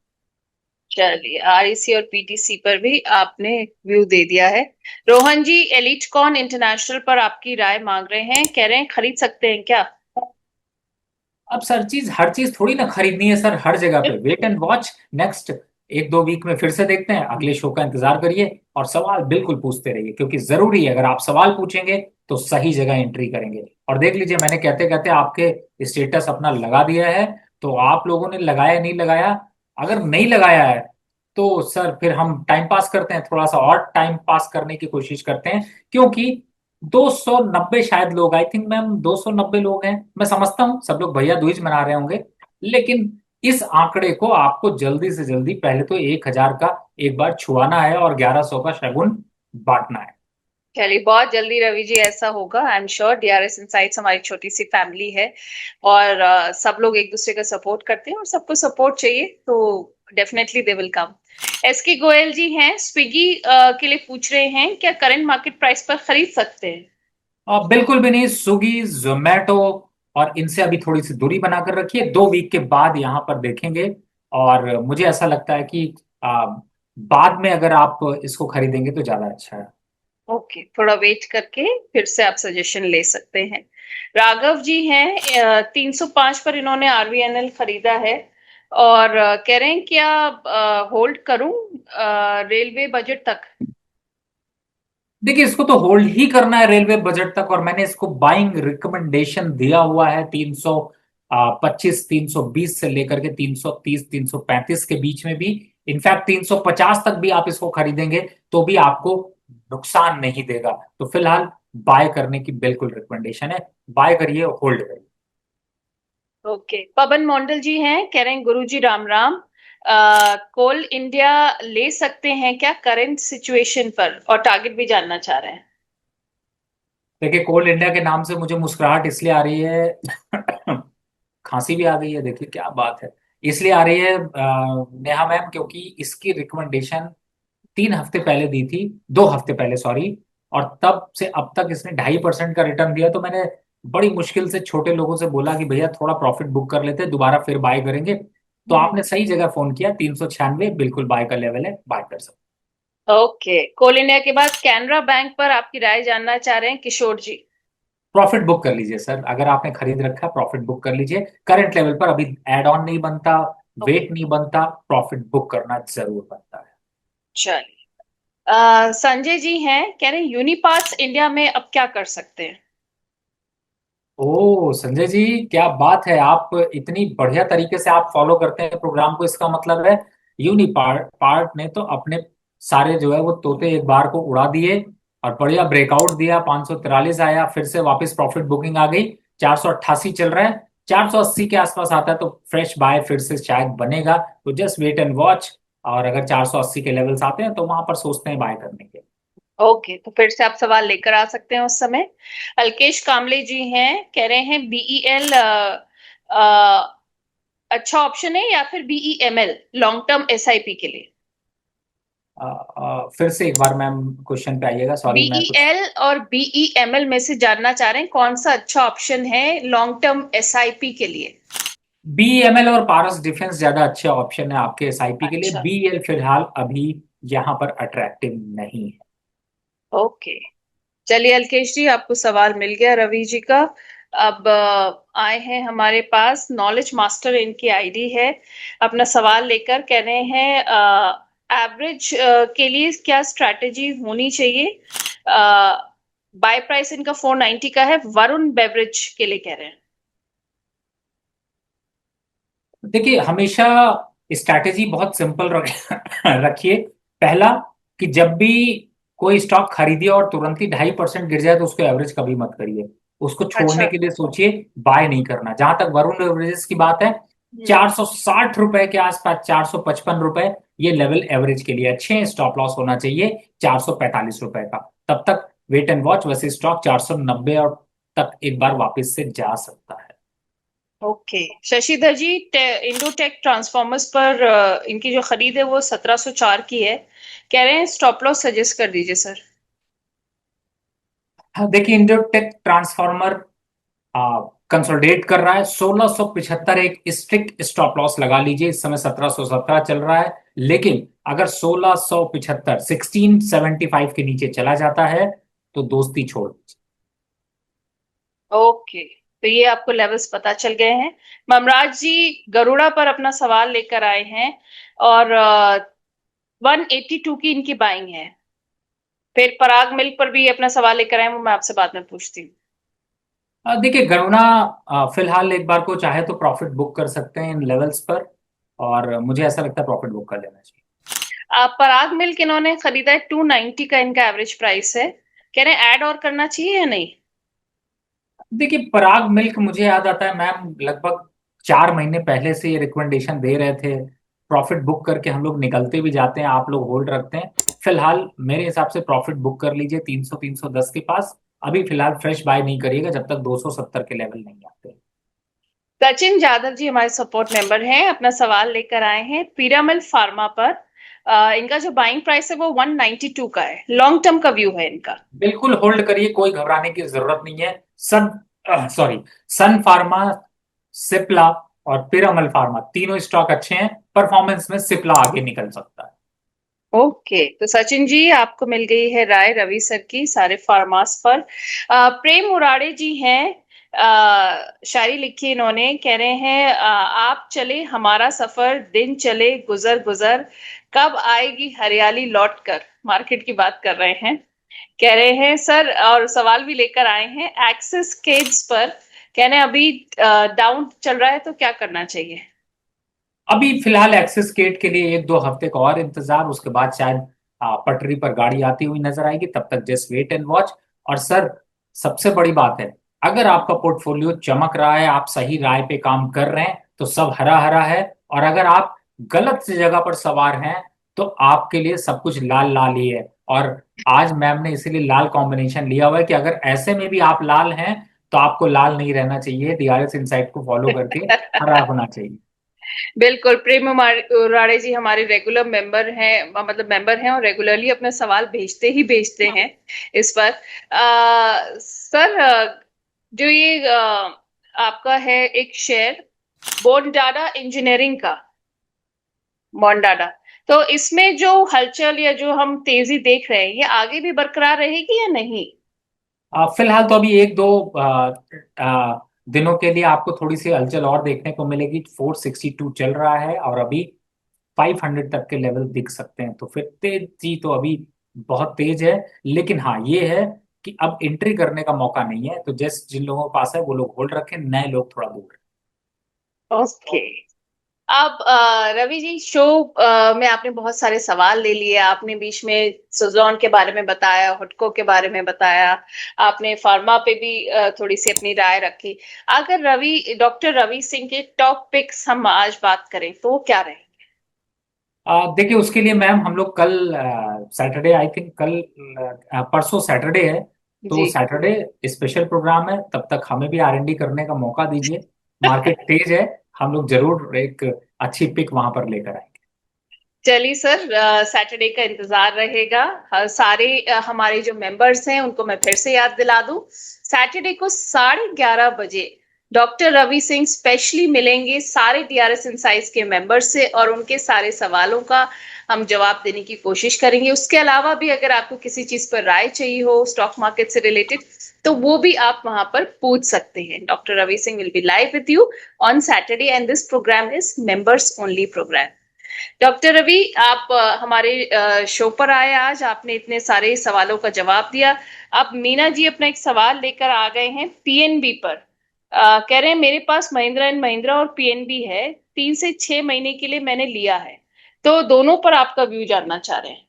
चलिए, आरईसी और पीटीसी पर भी आपने व्यू दे दिया है। रोहन जी एलिट कॉन इंटरनेशनल पर आपकी राय मांग रहे हैं, कह रहे हैं खरीद सकते हैं क्या। अब हर चीज थोड़ी ना खरीदनी है सर, हर जगह पे wait and watch. Next 1-2 week में फिर से देखते हैं, अगले शो का इंतजार करिए और सवाल बिल्कुल पूछते रहिए, क्योंकि जरूरी है अगर आप सवाल पूछेंगे तो सही जगह एंट्री करेंगे। और देख लीजिए, मैंने कहते कहते आपके स्टेटस अपना लगा दिया है। तो आप लोगों ने लगाया नहीं लगाया, अगर नहीं लगाया है तो सर फिर हम टाइम पास करते हैं, थोड़ा सा और टाइम पास करने की कोशिश करते हैं। क्योंकि 290 शायद लोग, आई थिंक मैम 290 लोग हैं, मैं समझता हूँ सब लोग भैया दूज मना रहे होंगे। लेकिन इस आंकड़े को आपको जल्दी से जल्दी पहले तो 1,000 का एक बार छुआना है और 1100 का शगुन बांटना है। चलिए, बहुत जल्दी रवि जी ऐसा होगा, I am sure. DRS insights हमारी छोटी सी फैमिली है और सब लोग एक दूसरे का सपोर्ट करते हैं और सबको सपोर्ट चाहिए, तो definitely they will come. S के गोयल जी हैं स्विगी के लिए, पूछ रहे हैं क्या करंट मार्केट प्राइस पर खरीद सकते हैं। बिल्कुल भी नहीं। स्विगी, जोमेटो और इनसे अभी थोड़ी सी दूरी बनाकर रखिए। 2 वीक के बाद यहां पर देखेंगे और मुझे ऐसा लगता है कि बाद में अगर आप इसको खरीदेंगे तो ज्यादा अच्छा है। ओके, थोड़ा वेट करके फिर से आप सजेशन ले सकते हैं। राघव जी हैं, 305 पर इन्होंने आरवीएनएल खरीदा है और कह रहे हैं क्या होल्ड करूं रेलवे बजट तक। देखिए, इसको तो होल्ड ही करना है रेलवे बजट तक, और मैंने इसको बाइंग रिकमेंडेशन दिया हुआ है 325 320 से लेकर के 330 335 के बीच में भी। इनफैक्ट 350 तक भी आप इसको खरीदेंगे तो भी आपको नुकसान नहीं देगा। तो फिलहाल बाय करने की बिल्कुल रिकमेंडेशन है, बाय करिए, होल्ड करिए। ओके, पवन मंडल जी हैं, कह रहे हैं गुरुजी राम राम। कोल इंडिया ले सकते हैं क्या करंट सिचुएशन पर, और टारगेट भी जानना चाह रहे हैं। देखिए, कोल इंडिया के नाम से मुझे मुस्कुराहट इसलिए आ रही है खांसी भी आ गई है, देखिए क्या बात है। इसलिए आ रही है नेहा मैम, क्योंकि इसकी रिकमेंडेशन 3 हफ्ते पहले दी थी, 2 हफ्ते पहले सॉरी, और तब से अब तक इसने 2.5% का रिटर्न दिया। तो मैंने बड़ी मुश्किल से छोटे लोगों से बोला कि भैया थोड़ा प्रॉफिट बुक कर लेते हैं, दोबारा फिर बाय करेंगे। तो हम्म। आपने सही जगह फोन किया, 396 बिल्कुल बाय का लेवल है, बाय कर सकते। ओके, कोल इंडिया के बाद कैनरा बैंक पर आपकी राय जानना चाह रहे हैं किशोर जी। प्रॉफिट बुक कर लीजिए सर, अगर आपने खरीद रखा है प्रॉफिट बुक कर लीजिए। करंट लेवल पर अभी एड ऑन नहीं बनता, ओके, वेट नहीं बनता, प्रॉफिट बुक करना जरूर बनता है। चलिए। संजय जी हैं, कह रहे हैं यूनिपार्ट्स इंडिया में अब क्या कर सकते हैं। ओ संजय जी, क्या बात है, आप इतनी बढ़िया तरीके से आप फॉलो करते हैं प्रोग्राम को, इसका मतलब है यूनिपार्ट पार्ट ने तो अपने सारे जो है वो तोते एक बार को उड़ा दिए, और बढ़िया ब्रेकआउट दिया, 543 आया, फिर से वापस प्रॉफिट बुकिंग आ गई, 488 चल रहा है, 480 के आसपास आता है तो फ्रेश बाय फिर से शायद बनेगा। तो जस्ट वेट एंड वॉच, और अगर 480 के लेवल्स आते हैं तो वहां पर सोचते हैं बाय करने के। ओके, तो फिर से आप सवाल लेकर आ सकते हैं उस समय। अल्केश कामले जी हैं, कह रहे हैं बीईएल अच्छा ऑप्शन है या फिर बीईएमएल लॉन्ग टर्म एसआईपी के लिए। फिर से एक बार मैम क्वेश्चन पे आइएगा, सॉरी मैं कुछ। बीईएल और बीईएमएल में से जानना चाह रहे हैं कौन सा अच्छा ऑप्शन है लॉन्ग टर्म एसआईपी के लिए। बीएमएल और पारस डिफेंस ज्यादा अच्छे ऑप्शन है आपके एसआईपी के लिए, अच्छा। बीएल फिलहाल अभी यहाँ पर अट्रैक्टिव नहीं है। ओके, चलिए अल्केश जी, आपको सवाल मिल गया रवि जी का। अब आए हैं हमारे पास नॉलेज मास्टर, इनकी आईडी है, अपना सवाल लेकर कह रहे हैं एवरेज के लिए क्या स्ट्रैटेजी होनी चाहिए। बाय प्राइस इनका 490 का है, वरुण बेवरेज के लिए कह रहे हैं। देखिए, हमेशा स्ट्रैटेजी बहुत सिंपल रखिए। पहला, कि जब भी कोई स्टॉक खरीदिए और तुरंत ही 2.5% गिर जाए तो उसको एवरेज कभी मत करिए, उसको छोड़ने अच्छा। के लिए सोचिए, बाय नहीं करना। जहां तक वरुण एवरेजेस की बात है, हम्म। 460 रुपए के आसपास, 455 रुपए, ये लेवल एवरेज के लिए अच्छे हैं। स्टॉप लॉस होना चाहिए 445 रुपए का, तब तक वेट एंड वॉच। वैसे स्टॉक 490 और तक एक बार वापस से जा सकता है। ओके, शशिधर जी, इंडोटेक ट्रांसफॉर्मर्स पर इनकी जो खरीद है वो 1704 की है, कह रहे हैं स्टॉप लॉस सजेस्ट कर दीजिए सर। हाँ, देखिए, इंडोटेक ट्रांसफार्मर कंसोलिडेट कर रहा है, 1675 एक स्ट्रिक्ट स्टॉप लॉस लगा लीजिए। इस समय 1717 चल रहा है, लेकिन अगर 1675 1675 के नीचे चला जाता है तो दोस्ती छोड़ दीजिए। ओके, तो ये आपको लेवल्स पता चल गए हैं। ममराज जी गरुड़ा पर अपना सवाल लेकर आए हैं और 182 की इनकी बाइंग है। फिर पराग मिल्क पर भी अपना सवाल लेकर आए हैं, वो मैं आपसे बाद में पूछती हूँ। देखिए, गरुणा फिलहाल एक बार को चाहे तो प्रॉफिट बुक कर सकते हैं इन लेवल्स पर, और मुझे ऐसा लगता है प्रॉफिट बुक कर लेना चाहिए। पराग मिल्क इन्होंने खरीदा है, 290 का इनका एवरेज प्राइस है, कह रहे हैं ऐड और करना चाहिए या नहीं। देखिए, पराग मिल्क मुझे याद आता है मैम, लगभग 4 महीने पहले से ये रिकमेंडेशन दे रहे थे, प्रॉफिट बुक करके हम लोग निकलते भी जाते हैं, आप लोग होल्ड रखते हैं। फिलहाल मेरे हिसाब से प्रॉफिट बुक कर लीजिए 300 310 के पास। अभी फिलहाल फ्रेश बाय नहीं करिएगा जब तक 270 के लेवल नहीं आते। सचिन जाधव जी हमारे सपोर्ट मेंबर हैं, अपना सवाल लेकर आए हैं पीरामल फार्मा पर। इनका जो बाइंग प्राइस है वो 192 का है, लॉन्ग टर्म का व्यू है इनका। बिल्कुल होल्ड करिए, कोई घबराने की जरूरत नहीं है। सन सॉरी सन फार्मा, सिप्ला और पिरामल फार्मा, तीनों स्टॉक अच्छे हैं, परफॉर्मेंस में सिप्ला आगे निकल सकता है। ओके, तो सचिन जी आपको मिल गई है राय रवि सर की सारे फार्मास पर। प्रेम उराड़े जी हैं, शायरी लिखी इन्होंने, कह रहे हैं आप चले हमारा सफर, दिन चले गुजर गुजर, कब आएगी हरियाली लौट कर। मार्केट की बात कर रहे हैं, कह रहे हैं सर, और सवाल भी लेकर आए हैं एक्सिस केड्स पर। कह रहे हैं अभी डाउन चल रहा है तो क्या करना चाहिए। अभी फिलहाल एक्सिस गेट के लिए 1-2 हफ्ते का और इंतजार, उसके बाद शायद पटरी पर गाड़ी आती हुई नजर आएगी, तब तक जस्ट वेट एंड वॉच। और सर, सबसे बड़ी बात है, अगर आपका पोर्टफोलियो चमक रहा है, आप सही राय पे काम कर रहे हैं, तो सब हरा हरा है। और अगर आप गलत जगह पर सवार हैं, तो आपके लिए सब कुछ लाल लाल ही है। और आज मैम ने इसीलिए लाल कॉम्बिनेशन लिया हुआ है कि अगर ऐसे में भी आप लाल हैं, तो आपको लाल नहीं रहना चाहिए, डीआरएस इनसाइट को फॉलो करके हरा होना चाहिए। बिल्कुल, प्रेम उराड़े जी हमारे रेगुलर मेंबर हैं, मतलब मेंबर हैं और रेगुलरली अपने सवाल भेजते हैं इस पर। सर, जो ये आपका है एक शेयर बोनडाडा इंजीनियरिंग का, बोनडाडा, तो इसमें जो हलचल या जो हम तेजी देख रहे हैं, ये आगे भी बरकरार रहेगी या नहीं। फिलहाल तो अभी 1-2 दिनों के लिए आपको थोड़ी सी हलचल और देखने को मिलेगी। 462 चल रहा है और अभी 500 तक के लेवल दिख सकते हैं, तो फिर तेजी तो अभी बहुत तेज है। लेकिन हाँ, ये है कि अब एंट्री करने का मौका नहीं है, तो जस्ट जिन लोगों के पास है वो लोग होल्ड रखें, नए लोग थोड़ा दूर ओके। अब रवि जी, शो में आपने बहुत सारे सवाल ले लिए, आपने बीच में सुजलॉन के बारे में बताया, हुडको के बारे में बताया, आपने फार्मा पे भी थोड़ी सी अपनी राय रखी। अगर डॉक्टर रवि सिंह के टॉप पिक्स हम आज बात करें तो वो क्या रहे। देखिए, उसके लिए मैम हम लोग कल सैटरडे, आई थिंक कल परसों सैटरडे है, तो जी, सैटरडे स्पेशल प्रोग्राम है, तब तक हमें भी आर एन डी करने का मौका दीजिए। मार्केट तेज है, हम लोग जरूर एक अच्छी पिक वहां पर लेकर आएंगे। चलिए सर, सैटरडे का इंतजार रहेगा। सारे हमारे जो मेंबर्स हैं उनको मैं फिर से याद दिला दूं, सैटरडे को 11:30 बजे डॉक्टर रवि सिंह स्पेशली मिलेंगे सारे डीआरएस इनसाइट्स के मेंबर्स से, और उनके सारे सवालों का हम जवाब देने की कोशिश करेंगे। उसके अलावा भी अगर आपको किसी चीज पर राय चाहिए हो स्टॉक मार्केट से रिलेटेड, तो वो भी आप वहां पर पूछ सकते हैं। Doctor Ravi Singh will be live with you on Saturday and this programme is members only programme. Doctor Ravi, आप हमारे शो पर आए, आज आपने इतने सारे सवालों का जवाब दिया। अब मीना जी अपना एक सवाल लेकर आ गए हैं पीएनबी पर। कह रहे हैं मेरे पास महिंद्रा एंड महिंद्रा और पीएनबी है, 3 से 6 महीने के लिए मैंने लिया है, तो दोनों पर आपका व्यू जानना चाह रहे हैं।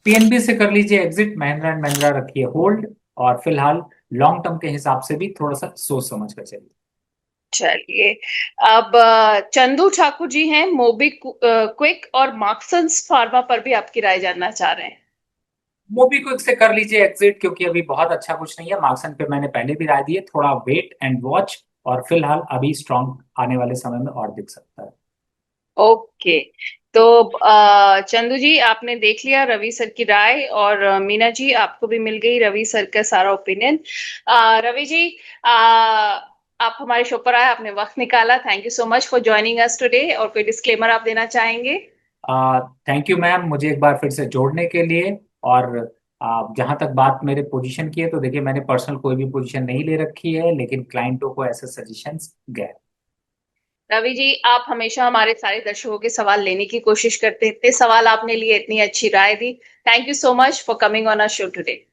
पीएनबी से कर लीजिए एग्जिट, महिंद्रा एंड महिंद्रा रखिए होल्ड, और फिलहाल लॉन्ग टर्म के हिसाब से भी थोड़ा सा सोच समझ कर चलिए। चलिए, अब चंदू ठाकुर जी हैं मोबी क्विक और मार्क्सन्स फार्मा पर भी आपकी राय जानना चाह रहे हैं। मोबीक्विक से कर लीजिए एग्जिट, क्योंकि अभी बहुत अच्छा कुछ नहीं है। मार्क्सन पे मैंने पहले भी राय दी है, थोड़ा वेट एंड वॉच, और फिलहाल अभी स्ट्रॉन्ग आने वाले समय में और दिख सकता है। ओके, तो चंदू जी आपने देख लिया रवि सर की राय, और मीना जी आपको भी मिल गई रवि सर का सारा ओपिनियन। रवि जी, आप हमारे शो पर आए, आपने वक्त निकाला, thank you so much for joining us today. और कोई डिस्क्लेमर आप देना चाहेंगे। थैंक यू मैम, मुझे एक बार फिर से जोड़ने के लिए। और जहां तक बात मेरे पोजीशन की है, तो देखिए, मैंने पर्सनल कोई भी पोजीशन नहीं ले रखी है, लेकिन क्लाइंटों को ऐसे सजेशंस गए। रवि जी, आप हमेशा हमारे सारे दर्शकों के सवाल लेने की कोशिश करते हैं, इतने सवाल आपने लिए, इतनी अच्छी राय दी। Thank you so much for coming on our show today.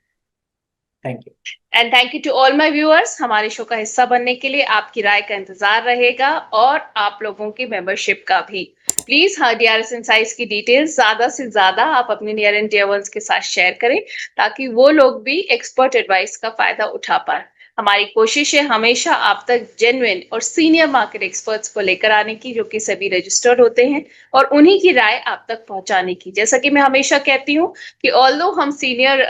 Thank you. And thank you to all my viewers, हमारे शो का हिस्सा बनने के लिए आपकी राय का इंतजार रहेगा, और आप लोगों की मेंबरशिप का भी। प्लीज हाँ, डीआरएस इनसाइट्स की डिटेल्स ज्यादा से ज्यादा आप अपने नियर एंड डियर वंस के साथ शेयर करें, ताकि वो लोग भी एक्सपर्ट एडवाइस का फायदा उठा पाए। हमारी कोशिश है हमेशा आप तक जेन्युइन और सीनियर मार्केट एक्सपर्ट्स को लेकर आने की, जो कि सभी रजिस्टर्ड होते हैं, और उन्हीं की राय आप तक पहुंचाने की। जैसा कि मैं हमेशा कहती हूँ कि ऑल्दो हम सीनियर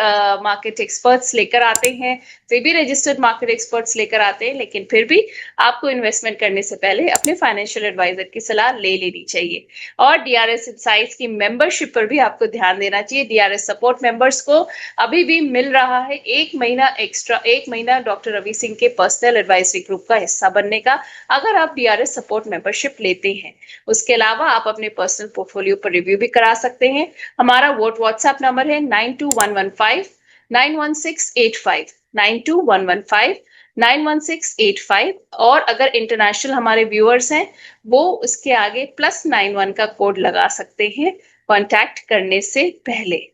मार्केट एक्सपर्ट्स लेकर आते हैं, सेबी रजिस्टर्ड मार्केट एक्सपर्ट्स लेकर आते हैं, लेकिन फिर भी आपको इन्वेस्टमेंट करने से पहले अपने फाइनेंशियल एडवाइजर की सलाह ले लेनी चाहिए। और डीआरएस इनसाइट्स की मेंबरशिप पर भी आपको ध्यान देना चाहिए। डीआरएस सपोर्ट मेंबर्स को अभी भी मिल रहा है 1 महीना एक्स्ट्रा, 1 महीना डॉक्टर रवि सिंह के पर्सनल एडवाइजरी ग्रुप का हिस्सा बनने का, अगर आप डीआरएस सपोर्ट मेंबरशिप लेते हैं। उसके अलावा आप अपने पर्सनल पोर्टफोलियो पर रिव्यू भी करा सकते हैं। हमारा व्हाट्सएप नंबर है 9211591685, 9211591685। और अगर इंटरनेशनल हमारे व्यूअर्स हैं, वो उसके आगे +91 का कोड लगा सकते हैं कांटेक्ट करने से पहले।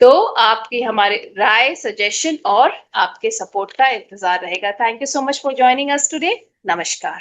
तो आपकी हमारे राय, सजेशन और आपके सपोर्ट का इंतजार रहेगा। Thank you so much for joining us today. नमस्कार।